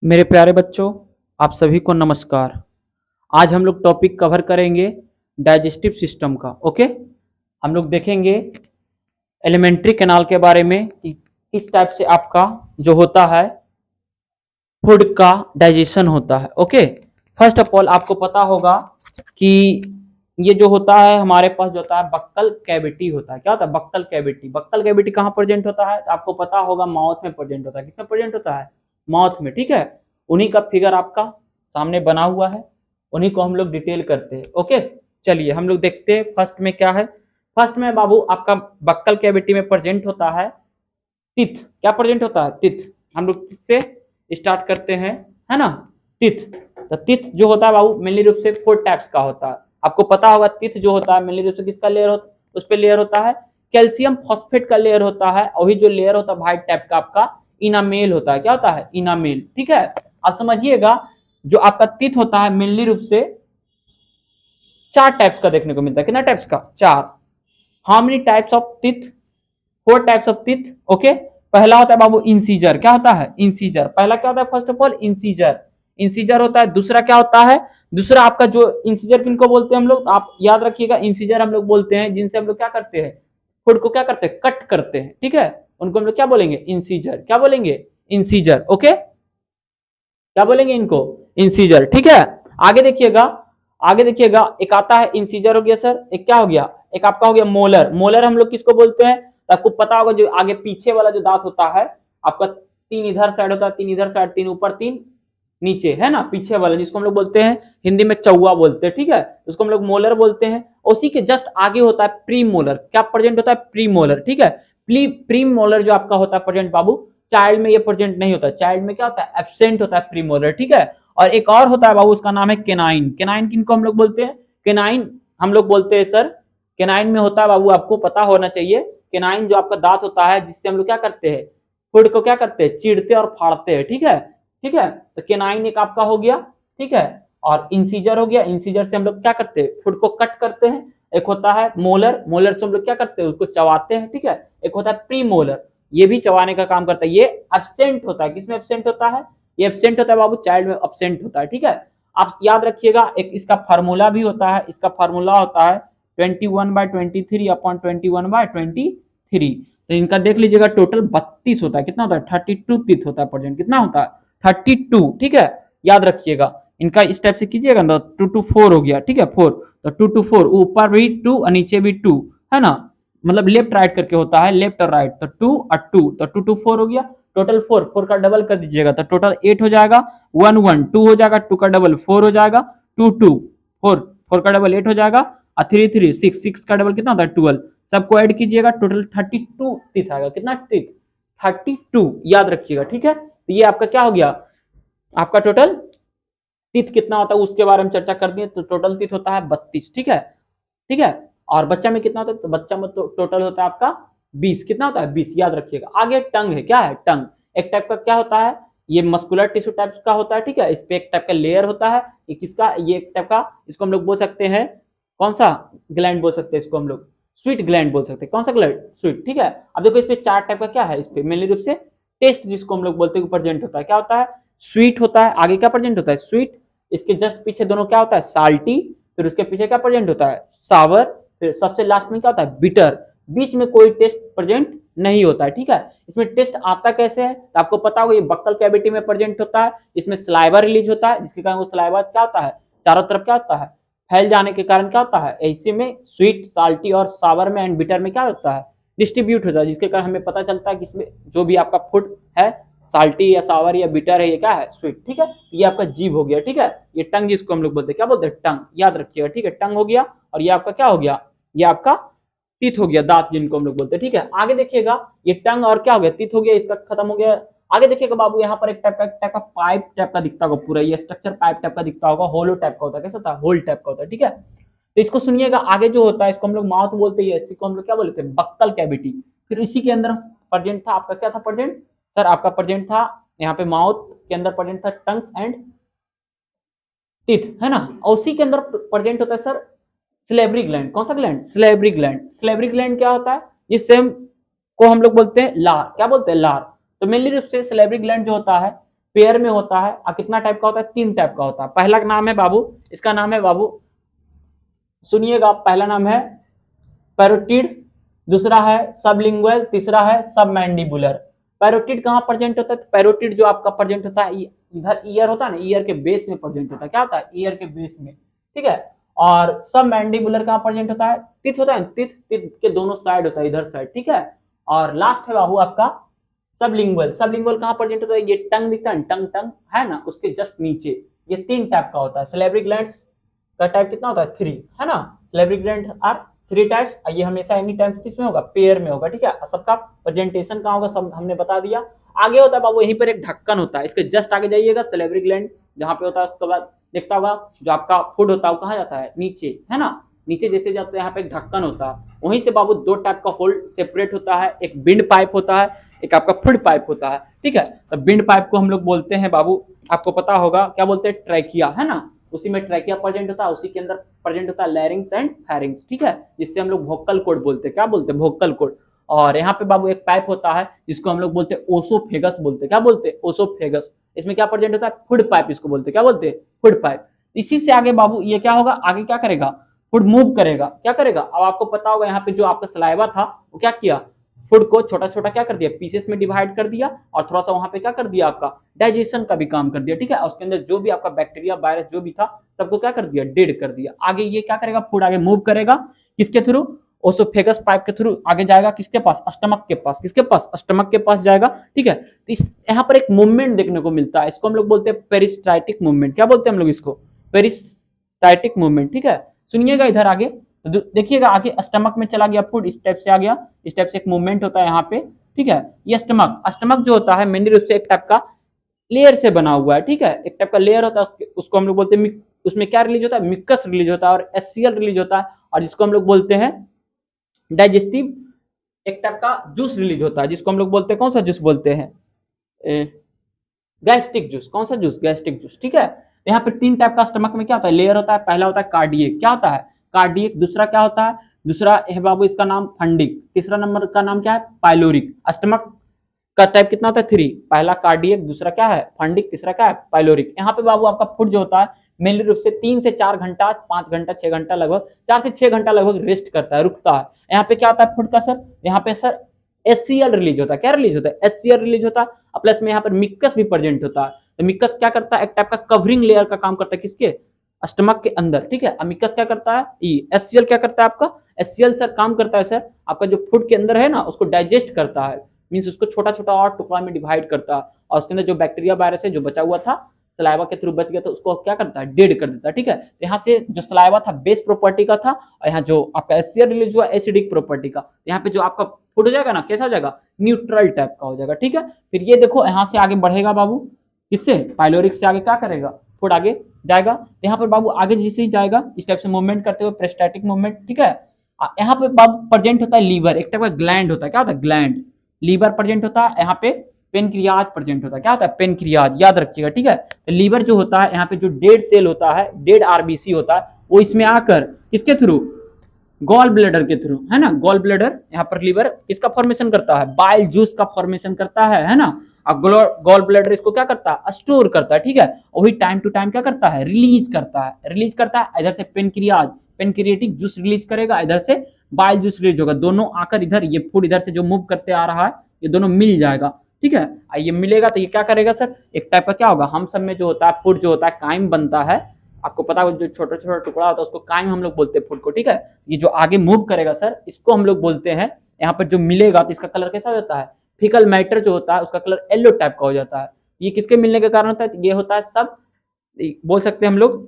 मेरे प्यारे बच्चों, आप सभी को नमस्कार। आज हम लोग टॉपिक कवर करेंगे डाइजेस्टिव सिस्टम का। ओके, हम लोग देखेंगे एलिमेंट्री कैनाल के बारे में कि किस टाइप से आपका जो होता है फूड का डाइजेशन होता है। ओके, फर्स्ट ऑफ ऑल आपको पता होगा कि ये जो होता है हमारे पास जो होता है बक्कल कैविटी होता है। क्या होता है बक्कल कैविटी? बक्कल कैविटी कहाँ प्रेजेंट होता है? तो आपको पता होगा माउथ में प्रेजेंट होता है। किसमें प्रेजेंट होता है? माउथ में। ठीक है, उन्हीं का फिगर आपका सामने बना हुआ है, उन्हीं को हम लोग डिटेल करते हैं। ओके, चलिए हम लोग देखते हैं फर्स्ट में क्या है। फर्स्ट में बाबू आपका बक्कल कैविटी में प्रेजेंट होता है टिथ। क्या प्रेजेंट होता है? टिथ। हम लोग किससे स्टार्ट करते हैं, है ना? टिथ। तो टिथ जो होता है बाबू मेनली रूप से 4 टाइप्स का होता है। आपको पता होगा टिथ जो होता है मेनली रूप से किसका लेयर होता है? उस पर लेयर होता है कैल्शियम फॉस्फेट का लेयर होता है, और वही जो लेयर होता है व्हाइट टाइप का आपका इनामेल होता है। क्या होता है? इनामेल। ठीक है, आप समझिएगा जो आपका टिथ होता है मेनली रूप से 4 टाइप्स का देखने को मिलता है। कितना टाइप्स का? 4। How many types of teeth? 4 types of teeth. Okay, पहला होता है बाबू इंसीजर। क्या होता है? इंसीजर। पहला क्या होता है? First of all incisor. Incisor होता है। दूसरा क्या होता है? दूसरा आपका जो इंसीजर किनको बोलते हैं हम लोग? आप याद रखिएगा, इंसीजर हम लोग बोलते हैं जिनसे हम लोग क्या करते हैं, फूड को क्या करते हैं, कट करते हैं। ठीक है, उनको हम लोग क्या बोलेंगे? इंसीजर। क्या बोलेंगे? इंसीजर। ओके, क्या बोलेंगे इनको? इंसीजर। ठीक है, आगे देखिएगा, आगे देखिएगा, एक आता है इंसीजर हो गया सर, एक क्या हो गया, एक आपका हो गया मोलर। मोलर हम लोग किसको बोलते हैं? तो आपको पता होगा जो आगे पीछे वाला जो दांत होता है आपका, 3 इधर साइड होता है, 3 इधर साइड, 3 ऊपर 3 नीचे, है ना? पीछे वाला जिसको हम लोग बोलते हैं हिंदी में चौवा बोलते हैं। ठीक है, उसको हम लोग मोलर बोलते हैं। उसी के जस्ट आगे होता है प्री मोलर। क्या प्रेजेंट होता है? Pre molar. ठीक है, प्री मोलर जो आपका होता है प्रेजेंट बाबू, चाइल्ड में ये प्रेजेंट नहीं होता। चाइल्ड में क्या होता है? एब्सेंट होता है प्री मोलर। ठीक है, और एक और होता है बाबू, उसका नाम है केनाइन। केनाइन किनको हम लोग बोलते हैं? केनाइन हम लोग बोलते हैं सर, केनाइन में होता है बाबू, आपको पता होना चाहिए, केनाइन जो आपका दांत होता है जिससे हम लोग क्या करते हैं, फूड को क्या करते हैं, चीरते और फाड़ते हैं। ठीक है, ठीक है, तो केनाइन एक आपका हो गया। ठीक है, और इंसीजर हो गया। इंसीजर से हम लोग क्या करते हैं, फूड को कट करते हैं। एक होता है मोलर। मोलर से हम लोग क्या करते हैं, उसको चबाते हैं। ठीक है, एक होता है प्री मोलर, ये भी चबाने का काम करता है। ये एब्सेंट होता है। किसमें एब्सेंट होता है? ये एब्सेंट होता है बाबू, चाइल्ड में एब्सेंट होता है। ठीक है, आप याद रखिएगा, एक इसका फार्मूला भी होता है। इसका फार्मूला होता है 21/23/21/23। तो इनका देख लीजिएगा, टोटल 32 होता है। कितना होता है? 32 टीथ होता है प्रेजेंट। कितना होता है? 32। ठीक है, याद रखिएगा, इनका इस टाइप से कीजिएगा ना, 2 to 4 हो गया। ठीक है, 4, तो 2 to 4, ऊपर भी 2 और नीचे भी 2, है ना? मतलब लेफ्ट राइट करके होता है, लेफ्ट और राइट, तो 2 और 2, तो 2 to 4 हो गया। टोटल 4, 4 का डबल कर दीजिएगा तो टोटल 8 हो जाएगा। 1 1 2 हो जाएगा, 2 का डबल 4 हो जाएगा, 2 2 4, 4 का डबल 8 हो जाएगा, और 3 3 6, 6 का डबल कितना होता है? 12। सबको ऐड कीजिएगा, टोटल 32 टीथ आएगा। कितना टीथ? 32, याद रखिएगा। ठीक है, तो ये आपका क्या हो गया, आपका टोटल टीथ कितना होता है उसके बारे में चर्चा कर दिए। तो टोटल टीथ होता है 32। ठीक है, ठीक है, और बच्चा में कितना होता है? तो बच्चा में तो टोटल होता है आपका 20। कितना होता है? 20, याद रखिएगा। आगे टंग है। क्या है? टंग एक टाइप का क्या होता है, ये मस्कुलर टिश्यू टाइप का होता है। ठीक है, इस पे एक टाइप का लेयर होता है। ये किसका? ये एक टाइप का, इसको हम लोग बोल सकते हैं, कौन सा ग्लैंड बोल सकते हैं इसको हम लोग? स्वीट ग्लैंड बोल सकते हैं। कौन सा ग्लैंड? स्वीट। ठीक है, अब देखो इस पे 4 टाइप का क्या है, इस पे मेनली रूप से टेस्ट जिसको हम लोग बोलते हैं प्रेजेंट होता है। क्या होता है? स्वीट होता है। आगे क्या प्रेजेंट होता है? स्वीट। इसके जस्ट पीछे दोनों क्या होता है? साल्टी। फिर उसके पीछे क्या प्रेजेंट होता है? सावर। फिर सबसे लास्ट में क्या होता है? बिटर। बीच में कोई टेस्ट प्रेजेंट नहीं होता है। ठीक है, इसमें टेस्ट आता कैसे है तो आपको पता होगा, ये बक्कल कैविटी में प्रेजेंट होता है। इसमें सलाइवा रिलीज होता है, जिसके कारण वो सलाइवा क्या होता है, चारों तरफ क्या होता है, फैल जाने के कारण क्या होता है, ऐसे में स्वीट, साल्टी और सावर में एंड बिटर में क्या होता है, डिस्ट्रीब्यूट होता है, जिसके कारण हमें पता चलता है कि इसमें जो भी आपका फूड है, साल्टी या सावर या बिटर है, ये क्या है? स्वीट। ठीक है, ये आपका जीभ हो गया। ठीक है, ये टंग जिसको हम लोग बोलते हैं, क्या बोलते हैं? टंग। याद रखिएगा। ठीक है, टंग हो गया, और ये आपका क्या हो गया, ये आपका टीथ हो गया, दांत जिनको हम लोग बोलते हैं। ठीक है, आगे देखिएगा, ये टंग और क्या हो गया, टीथ हो गया, इसका खत्म हो गया। आगे देखिएगा बाबू, यहाँ पर एक टाइप का पाइप टाइप का दिखता होगा, पूरा ये स्ट्रक्चर पाइप टाइप का दिखता होगा, होलो टाइप का होता है। कैसा होता है? होल टाइप का होता है। ठीक है, तो इसको सुनिएगा, आगे जो होता है इसको हम लोग माउथ बोलते हैं, इसी को हम लोग क्या बोलते हैं? Buccal cavity. फिर इसी के अंदर प्रेजेंट था आपका, क्या था प्रेजेंट सर? आपका प्रेजेंट था यहाँ पे माउथ के अंदर प्रेजेंट था टंग्स एंड टीथ, है ना? और उसी के अंदर प्रेजेंट होता है सर स्लेवरी ग्लैंड। कौन सा gland? Salivary gland. Salivary gland क्या होता है? जिस सेम को हम लोग बोलते हैं लार। क्या बोलते हैं? लार। तो मेनली रूप से स्लेवरी ग्लैंड जो होता है पेयर में होता है। और कितना टाइप का होता है? 3 टाइप का होता है। पहला नाम है बाबू, इसका नाम है बाबू, सुनिएगा, पहला नाम है पैरोटिड, दूसरा है सबलिंगुअल, तीसरा है सबमैंडिबुलर। पैरोटिड कहाँ प्रेजेंट होता है? तो पैरोटिड जो आपका प्रेजेंट होता है इधर ईयर होता है ना, ईयर के बेस में प्रेजेंट होता है। क्या होता है? ईयर के बेस में, ठीक है। और सब मैंडिबुलर कहाँ प्रेजेंट होता है? टिथ होता है, टिथ के दोनों साइड होता है, इधर साइड, ठीक है। और लास्ट है बाबू आपका सबलिंगुअल। सबलिंगुअल कहाँ प्रेजेंट होता है? ये टंग दिखता है, टंग टंग है ना, उसके जस्ट नीचे। ये 3 टाइप का होता है। सैलिवरी ग्लैंड्स का टाइप कितना होता है? 3, है ना। Salivary glands are 3 types. ये हमेशा एनी टाइम किसमें होगा? पेयर में होगा, ठीक है। सबका प्रेजेंटेशन कहाँ होगा सब हमने बता दिया। आगे होता है बाबू, यहीं पर एक ढक्कन होता है, इसके जस्ट आगे जाइएगा, सैलिवरी ग्लैंड जहाँ पे होता है। उसके बाद देखता होगा जो आपका फूड होता है वो कहाँ जाता है? नीचे, है ना। नीचे जैसे जाते हैं यहाँ पे एक ढक्कन होता है, वहीं से बाबू 2 टाइप का होल सेपरेट होता है। एक बिंड पाइप होता है, एक आपका फूड पाइप होता है, ठीक है। तो बिंड पाइप को हम लोग बोलते हैं बाबू, आपको पता होगा क्या बोलते हैं? ट्रैकिया, है ना। उसी में ट्रैकिया प्रेजेंट होता है, उसी के अंदर प्रेजेंट होता है लैरिंग्स एंड फेरिंग्स, ठीक है, जिससे हम लोग वोकल कॉर्ड बोलते हैं। क्या बोलते हैं? Vocal cord. और यहाँ पे बाबू एक पाइप होता है जिसको हम लोग बोलते हैं ओसोफेगस बोलते हैं। क्या बोलते हैं? ओसोफेगस। इसमें क्या प्रेजेंट होता है? फूड पाइप, इसको बोलते हैं। क्या बोलते हैं? Food pipe. इसी से आगे बाबू ये क्या होगा? आगे क्या करेगा? फूड मूव करेगा। क्या करेगा? अब आपको पता होगा यहाँ पे जो आपका सलाइवा था वो क्या किया? फूड को छोटा छोटा क्या कर दिया? पीसेस में डिवाइड कर दिया, और थोड़ा सा वहां पे क्या कर दिया? आपका डाइजेशन का भी काम कर दिया, ठीक है। और उसके अंदर जो भी आपका बैक्टीरिया वायरस जो भी था सबको क्या कर दिया? डेड कर दिया। आगे ये क्या करेगा? फूड आगे मूव करेगा, किसके थ्रू? ओसोफेगस पाइप के थ्रू आगे जाएगा, किसके पास? स्टमक के पास। किसके पास? स्टमक के पास जाएगा, ठीक है। तो इस यहाँ पर एक मूवमेंट देखने को मिलता है, इसको हम लोग बोलते हैं पेरिस्टाइटिक मूवमेंट। क्या बोलते हैं हम लोग इसको? पेरिस्टाइटिक मूवमेंट, ठीक है। सुनिएगा इधर आगे, तो देखिएगा आगे स्टमक में चला गया फूड, इस टाइप से आ गया, इस टाइप से एक मूवमेंट होता है यहाँ पे, ठीक है। ये स्टमक जो होता है मेनली रूप से एक टाइप का लेयर से बना हुआ है, ठीक है। एक टाइप का लेयर होता है, उसको हम लोग बोलते हैं, उसमें क्या रिलीज होता है? मिक्कस रिलीज होता है और एससीएल रिलीज होता है, और जिसको हम लोग बोलते हैं डाइजेस्टिव एक टाइप का जूस रिलीज होता है, जिसको हम लोग बोलते हैं, कौन सा जूस बोलते हैं? Gastric juice. कौन सा जूस? गैस्ट्रिक जूस, ठीक है। यहाँ पे 3 टाइप का स्टमक में क्या होता है? लेयर होता है। पहला होता है कार्डियक। क्या होता है? कार्डियक। दूसरा क्या होता है? दूसरा है बाबू इसका नाम फंडिक। तीसरा नंबर का नाम क्या है? पाइलोरिक। स्टमक का टाइप कितना होता है? 3। पहला कार्डियक, दूसरा क्या है? फंडिक, तीसरा क्या है? पाइलोरिक। यहाँ पे बाबू आपका फूड जो होता है मेनली रूप से 3 से 4 घंटा, 5 घंटा, 6 घंटा लगभग, 4 से 6 घंटा लगभग रेस्ट करता है, रुकता है। यहाँ पे क्या होता है फूड का सर? यहाँ पे सर एससीएल रिलीज होता है। क्या रिलीज होता है? एससीएल रिलीज होता है, और प्लस में यहाँ पर मिक्कस भी प्रेजेंट होता है। तो मिक्कस क्या करता है? एक टाइप का कवरिंग लेयर का काम करता है, किसके? स्टमक के अंदर, ठीक है। मिक्कस क्या करता है? एससीएल क्या करता है आपका? एससीएल सर काम करता है सर आपका जो फूड के अंदर है ना उसको डाइजेस्ट करता है, मीन्स उसको छोटा छोटा और टुकड़ा में डिवाइड करता है, और उसके अंदर जो बैक्टीरिया वायरस है जो बचा हुआ था सलाइवा के थ्रू बच गया, तो उसको क्या करता है? डेड कर देता है, ठीक है। तो यहाँ से जो सलाइवा था बेस प्रॉपर्टी का था, और यहाँ जो आपका एससीएल रिलीज हुआ एसिडिक प्रॉपर्टी का। यहाँ पे जो आपका फूड हो जाएगा ना, कैसा हो जाएगा? न्यूट्रल टाइप का हो जाएगा, ठीक है। फिर ये देखो यहाँ से आगे बढ़ेगा बाबू, किससे? पाइलोरिक से आगे क्या करेगा? फूड आगे जाएगा। यहाँ पर बाबू आगे जैसे ही जाएगा इस टाइप से मूवमेंट करते हुए पेरिस्टाल्टिक मूवमेंट, ठीक है। यहाँ पे बाबू प्रेजेंट होता है लीवर, एक टाइप का ग्लैंड होता है। क्या होता है? ग्लैंड। लीवर प्रेजेंट होता है। यहाँ पे पेनक्रियाज प्रेजेंट होता है। क्या होता है? पेनक्रियाज, याद रखिएगा, ठीक है। तो लीवर जो होता है यहाँ पे जो डेड सेल होता है, डेड आरबीसी होता है, वो इसमें आकर किसके थ्रू? गॉल ब्लैडर के थ्रू, है ना। गॉल ब्लैडर यहाँ पर लीवर किसका फॉर्मेशन करता है? बाइल जूस का फॉर्मेशन करता है ना। और गॉल ब्लैडर इसको क्या करता है? स्टोर करता है, ठीक है। वही टाइम टू टाइम क्या करता है? रिलीज करता है, रिलीज करता है। इधर से पेनक्रियाज पेनक्रिएटिक जूस रिलीज करेगा, इधर से बाइल जूस रिलीज होगा, दोनों आकर इधर ये फूड इधर से जो मूव करते आ रहा है ये दोनों मिल जाएगा, ठीक है। ये मिलेगा तो ये क्या करेगा सर? एक टाइप का क्या होगा? हम सब में जो होता है फूड जो होता है काइम बनता है, आपको पता है जो छोटा छोटा टुकड़ा होता है उसको काइम हम लोग बोलते हैं फूड को, ठीक है। ये जो आगे मूव करेगा सर इसको हम लोग बोलते हैं, यहाँ पर जो मिलेगा तो इसका कलर कैसा हो जाता है? फिकल मैटर जो होता है उसका कलर येलो टाइप का हो जाता है। ये किसके मिलने के कारण होता है? ये होता है सब बोल सकते हैं हम लोग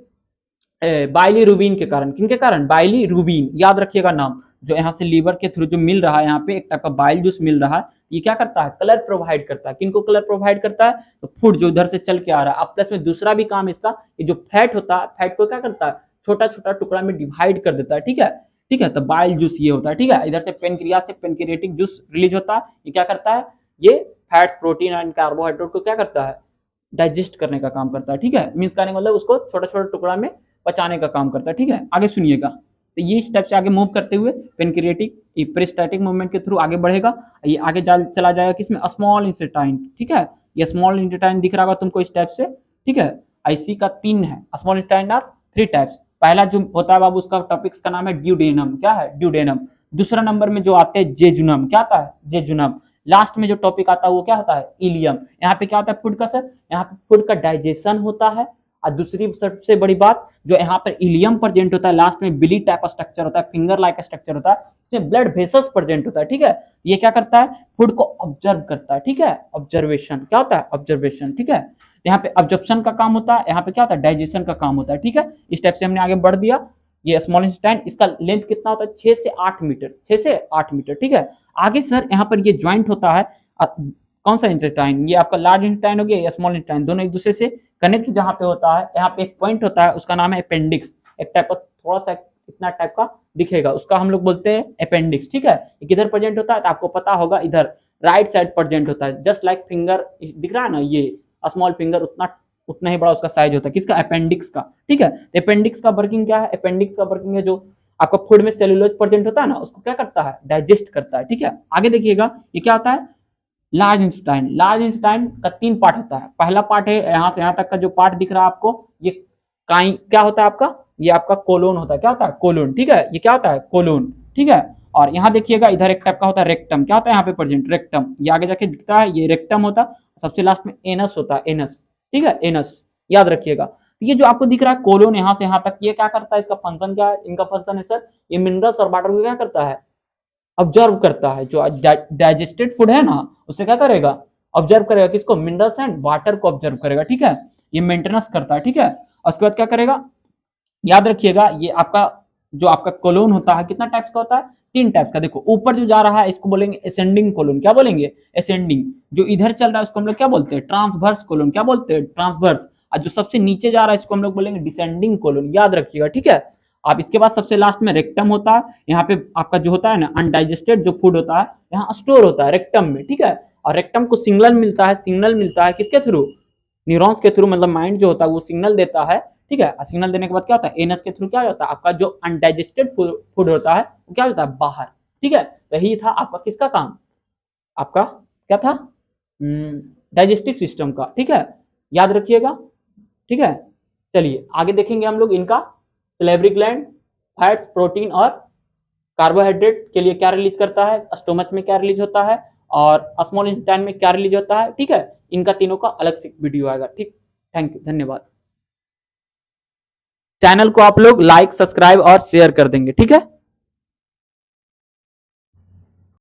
बाइलीरुबिन के कारण। किनके कारण? बाइलीरुबिन, याद रखिएगा नाम। जो यहाँ से लीवर के थ्रू जो मिल रहा है यहाँ पे एक टाइप का बाइल जूस मिल रहा है, ये क्या करता है? कलर प्रोवाइड करता है। किनको कलर प्रोवाइड करता है? तो फूड जो उधर से चल के आ रहा है। अब प्लस में दूसरा भी काम इसका, ये जो फैट होता है फैट को क्या करता है? छोटा छोटा टुकड़ा में डिवाइड कर देता है, ठीक है, ठीक है। तो बाइल जूस ये होता है, ठीक है। इधर से पेनक्रिया से पेनक्रिएटिक जूस रिलीज होता है, ये क्या करता है? ये फैट्स प्रोटीन एंड कार्बोहाइड्रेट को क्या करता है? डाइजेस्ट करने का काम करता है, ठीक है। मीन्स करने का मतलब उसको छोटा छोटा टुकड़ा में पचाने का काम करता है, ठीक है। आगे सुनिएगा, तो ये स्टेप से आगे मूव करते हुए पेनक्रिएटिक पेरिस्टाल्टिक मूवमेंट के थ्रू आगे बढ़ेगा, ये आगे चला जाएगा किसमें? स्मॉल इंटेस्टाइन, ठीक है। ये स्मॉल इंटेस्टाइन दिख रहा होगा तुमको इस टाइप से, ठीक है। आईसी का 3 है, स्मॉल इंटेस्टाइन आर 3 टाइप्स। पहला जो होता है बाबू उसका टॉपिक्स का नाम है ड्यूडेनम, क्या है ड्यूडेनम। दूसरा नंबर में जो आते हैं जेजुनम, क्या आता है जेजुनम। लास्ट में जो टॉपिक आता है वो क्या होता है इलियम। यहाँ पे क्या होता है फूड का सर, यहाँ पे फूड का डाइजेशन होता है। और दूसरी सबसे बड़ी बात जो यहाँ पर इलियम प्रेजेंट होता है, लास्ट में बिली टाइप स्ट्रक्चर होता है, फिंगर लाइक स्ट्रक्चर होता है, इसमें ब्लड वेसल्स प्रेजेंट होता है, ठीक है। ये क्या करता है फूड को ऑब्जर्व करता है, ठीक है। ऑब्जर्वेशन क्या होता है ऑब्जर्वेशन, ठीक है। यहाँ पे ऑब्जर्वेशन का काम होता है, यहाँ पे क्या होता है डाइजेशन का काम होता है, ठीक है। इस टाइप से हमने आगे बढ़ दिया। ये स्मॉल इंटेस्टाइन, इसका लेंथ कितना होता है 6 से 8 मीटर, 6 से 8 मीटर, ठीक है। आगे सर यहाँ पर ये ज्वाइंट होता है, कौन सा इंटेस्टाइन, ये आपका लार्ज इंटेस्टाइन हो गया या स्मॉल इंटेस्टाइन, दोनों एक दूसरे से कनेक्ट जहाँ पे होता है, यहाँ पे एक पॉइंट होता है उसका नाम है अपेंडिक्स। एक टाइप का थोड़ा सा इतना टाइप का दिखेगा, उसका हम लोग बोलते हैं अपेंडिक्स, ठीक है। किधर प्रेजेंट होता है तो आपको पता होगा इधर राइट साइड प्रेजेंट होता है, जस्ट लाइक फिंगर दिख रहा है ना, ये स्मॉल फिंगर उतना ही बड़ा उसका साइज होता है, किसका अपेंडिक्स का, ठीक है। अपेंडिक्स का वर्किंग क्या है, अपेंडिक्स का वर्किंग है जो आपका फूड में सेलुलोज प्रेजेंट होता है ना उसको क्या करता है डाइजेस्ट करता है, ठीक है। आगे देखिएगा ये क्या होता है लार्ज इंटेस्टाइन। लार्ज इंटेस्टाइन का 3 पार्ट होता है। पहला पार्ट है यहाँ से यहाँ तक का जो पार्ट दिख रहा है आपको, ये क्या होता है आपका, ये आपका कोलोन होता है, क्या होता है कोलोन, ठीक है। ये क्या होता है कोलोन, ठीक है। और यहाँ देखिएगा इधर एक टाइप का होता है रेक्टम, क्या होता है यहाँ पे प्रेजेंट रेक्टम, ये आगे जाके दिखता है ये रेक्टम होता है। सबसे लास्ट में एनस होता है, एनस, ठीक है एनस, याद रखिएगा। तो ये जो आपको दिख रहा है कोलोन यहाँ से यहाँ तक, ये क्या करता है, इसका फंक्शन क्या है, इनका फंक्शन है सर ये मिनरल्स और वाटर को क्या करता है ऑब्जर्व करता है। जो डाइजेस्टेड फूड है ना उसे क्या करेगा ऑब्जर्व करेगा, किसको मिनरल्स एंड वाटर को ऑब्जर्व करेगा, ठीक है। ये मेंटेनेंस करता है, ठीक है। उसके बाद क्या करेगा याद रखिएगा, ये आपका जो आपका कोलोन होता है कितना टाइप्स का होता है 3 टाइप्स का। देखो ऊपर जो जा रहा है इसको बोलेंगे असेंडिंग कोलोन, क्या बोलेंगे असेंडिंग। जो इधर चल रहा है उसको हम लोग क्या बोलते हैं ट्रांसवर्स कोलोन, क्या बोलते हैं ट्रांसवर्स। और जो सबसे नीचे जा रहा है इसको हम लोग बोलेंगे डिसेंडिंग कोलोन, याद रखिएगा, ठीक है। आप इसके बाद सबसे लास्ट में रेक्टम होता है, यहाँ पे आपका जो होता है ना अनडाइजेस्टेड जो फूड होता है यहाँ स्टोर होता है रेक्टम में, ठीक है। और रेक्टम को सिग्नल मिलता है किसके थ्रू न्यूरॉन्स के थ्रू, मतलब माइंड जो होता है वो सिग्नल देता है, ठीक है। सिग्नल देने के बाद क्या होता है एनस के थ्रू क्या होता है आपका जो अनडाइजेस्टेड फूड होता है वो क्या होता है बाहर, ठीक है। यही था आपका किसका काम, आपका क्या था डाइजेस्टिव सिस्टम का, ठीक है, याद रखिएगा, ठीक है। चलिए आगे देखेंगे हम लोग इनका सलेवरी ग्लैंड फैट्स प्रोटीन और कार्बोहाइड्रेट के लिए क्या रिलीज करता है, स्टोमच में क्या रिलीज होता है और स्मॉल इंटेस्टाइन में क्या रिलीज होता है, ठीक है। इनका तीनों का अलग से वीडियो आएगा, ठीक। थैंक यू, धन्यवाद। चैनल को आप लोग लाइक सब्सक्राइब और शेयर कर देंगे, ठीक है।